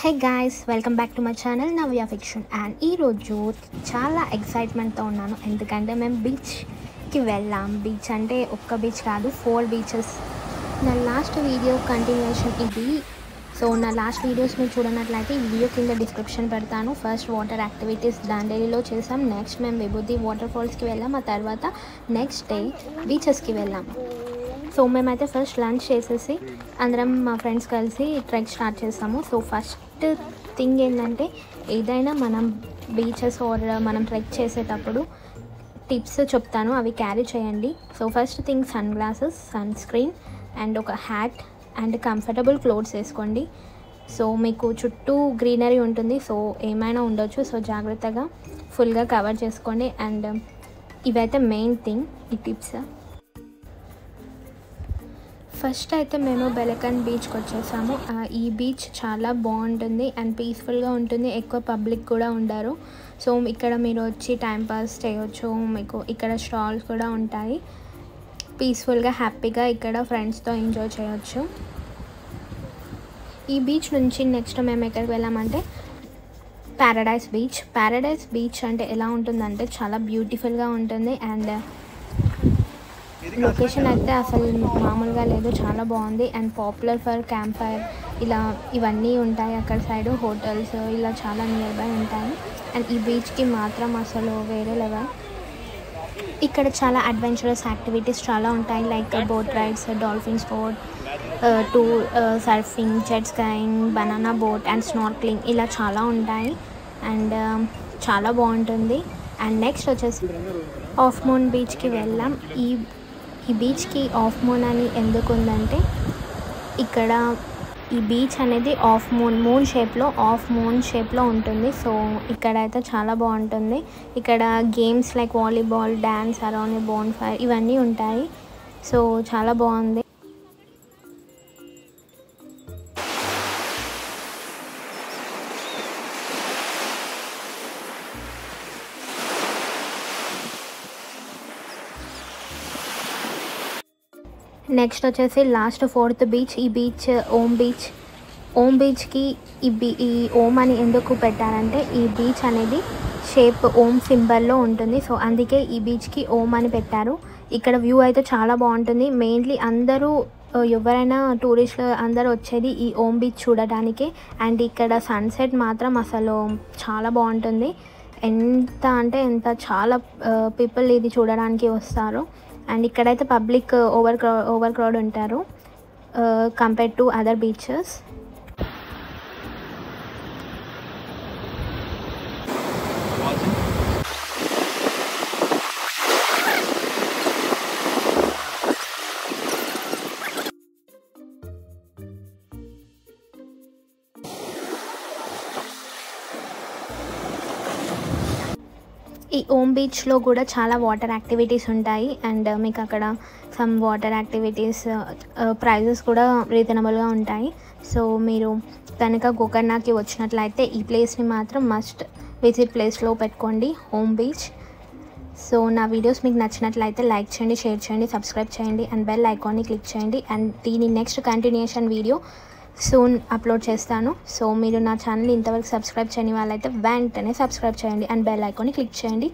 Hey guys, welcome back to my channel Navya fiction. And ఈరోజు చాలా ఎక్సైట్మెంట్తో ఉన్నాను, ఎందుకంటే మేము బీచ్కి వెళ్ళాం. బీచ్ అంటే ఒక్క బీచ్ కాదు, 4 బీచెస్. నా లాస్ట్ వీడియో కంటిన్యూషన్ ఇది. సో నా లాస్ట్ వీడియోస్ మీరు చూడనట్లయితే ఈ వీడియో కింద డిస్క్రిప్షన్ పెడతాను. ఫస్ట్ వాటర్ యాక్టివిటీస్ దాండేలిలో చేసాం, నెక్స్ట్ మేము విభూతి వాటర్ ఫాల్స్కి వెళ్ళాం, ఆ తర్వాత నెక్స్ట్ డే బీచెస్కి వెళ్ళాం. సో మేమైతే ఫస్ట్ లంచ్ చేసేసి అందరం మా ఫ్రెండ్స్ కలిసి ట్రెక్ స్టార్ట్ చేసాము. సో ఫస్ట్ థింగ్ ఏంటంటే, ఏదైనా మనం బీచెస్ ఆర్ మనం ట్రెక్ చేసేటప్పుడు టిప్స్ చెప్తాను, అవి క్యారీ చేయండి. So first thing sunglasses, sunscreen and ఒక హ్యాట్ అండ్ కంఫర్టబుల్ క్లోత్స్ వేసుకోండి. సో మీకు చుట్టూ గ్రీనరీ ఉంటుంది, సో ఏమైనా ఉండొచ్చు, సో జాగ్రత్తగా ఫుల్గా కవర్ చేసుకోండి. అండ్ ఇవైతే మెయిన్ థింగ్, ఈ టిప్స్. ఫస్ట్ అయితే మేము బెలకన్ బీచ్కి వచ్చేసాము. ఈ బీచ్ చాలా బాగుంటుంది అండ్ పీస్ఫుల్గా ఉంటుంది, ఎక్కువ పబ్లిక్ కూడా ఉండరు. సో ఇక్కడ మీరు వచ్చి టైంపాస్ చేయొచ్చు, మీకు ఇక్కడ స్టాల్స్ కూడా ఉంటాయి. పీస్ఫుల్గా హ్యాపీగా ఇక్కడ ఫ్రెండ్స్తో ఎంజాయ్ చేయొచ్చు. ఈ బీచ్ నుంచి నెక్స్ట్ మేము ఎక్కడికి వెళ్ళామంటే ప్యారడైస్ బీచ్. ప్యారడైస్ బీచ్ అంటే ఎలా ఉంటుందంటే చాలా బ్యూటిఫుల్గా ఉంటుంది అండ్ లొకేషన్ అయితే అసలు మామూలుగా లేదు, చాలా బాగుంది. And popular for camp fire ఇవన్నీ ఉంటాయి అక్కడ సైడ్, హోటల్స్ ఇలా చాలా నియర్ బై ఉంటాయి. అండ్ ఈ బీచ్కి మాత్రం అసలు వేరే లెవెల్. ఇక్కడ చాలా అడ్వెంచరస్ యాక్టివిటీస్ చాలా ఉంటాయి, like boat rides, dolphin sport, tour, surfing, jet skiing, banana boat and snorkelling ఇలా చాలా ఉంటాయి అండ్ చాలా బాగుంటుంది. అండ్ నెక్స్ట్ వచ్చేసి హాఫ్ మూన్ బీచ్కి వెళ్ళాం. ఈ బీచ్కి హాఫ్ మూన్ అని ఎందుకు ఉందంటే, ఇక్కడ ఈ బీచ్ అనేది మూన్ షేప్లో ఉంటుంది. సో ఇక్కడైతే చాలా బాగుంటుంది. ఇక్కడ games like volleyball, dance around bone fire ఇవన్నీ ఉంటాయి. సో చాలా బాగుంది. నెక్స్ట్ వచ్చేసి లాస్ట్ 4th బీచ్. ఈ బీచ్ ఓమ్ బీచ్కి ఈ ఓమ్ అని ఎందుకు పెట్టారంటే, ఈ బీచ్ అనేది షేప్ ఓమ్ సింబల్లో ఉంటుంది. సో అందుకే ఈ బీచ్కి ఓమ్ అని పెట్టారు. ఇక్కడ వ్యూ అయితే చాలా బాగుంటుంది. మెయిన్లీ అందరూ ఎవరైనా టూరిస్టులు అందరూ వచ్చేది ఈ ఓమ్ బీచ్ చూడటానికే. అండ్ ఇక్కడ సన్సెట్ మాత్రం అసలు చాలా బాగుంటుంది. ఎంత చాలా పీపుల్ ఇది చూడడానికి వస్తారు. అండ్ ఇక్కడైతే పబ్లిక్ ఓవర్ క్రౌడ్ ఉంటారు కంపేర్డ్ టు అదర్ బీచెస్. ఈ ఓమ్ బీచ్లో కూడా చాలా వాటర్ యాక్టివిటీస్ ఉంటాయి అండ్ మీకు అక్కడ సమ్ వాటర్ యాక్టివిటీస్ ప్రైజెస్ కూడా రీజనబుల్గా ఉంటాయి. సో మీరు కనుక గోకర్ణకి వచ్చినట్లయితే ఈ ప్లేస్ని మాత్రం మస్ట్ విజిట్ ప్లేస్లో పెట్టుకోండి, ఓమ్ బీచ్. సో నా వీడియోస్ మీకు నచ్చినట్లయితే లైక్ చేయండి, షేర్ చేయండి, సబ్స్క్రైబ్ చేయండి అండ్ బెల్ ఐకాన్ని క్లిక్ చేయండి. అండ్ దీని next continuation video soon upload చేస్తాను. సో మీరు నా ఛానల్ ఇంతవరకు సబ్స్క్రైబ్ చేయని వాళ్ళైతే వెంటనే సబ్స్క్రైబ్ చేయండి అండ్ బెల్ ఐకాన్ని క్లిక్ చేయండి.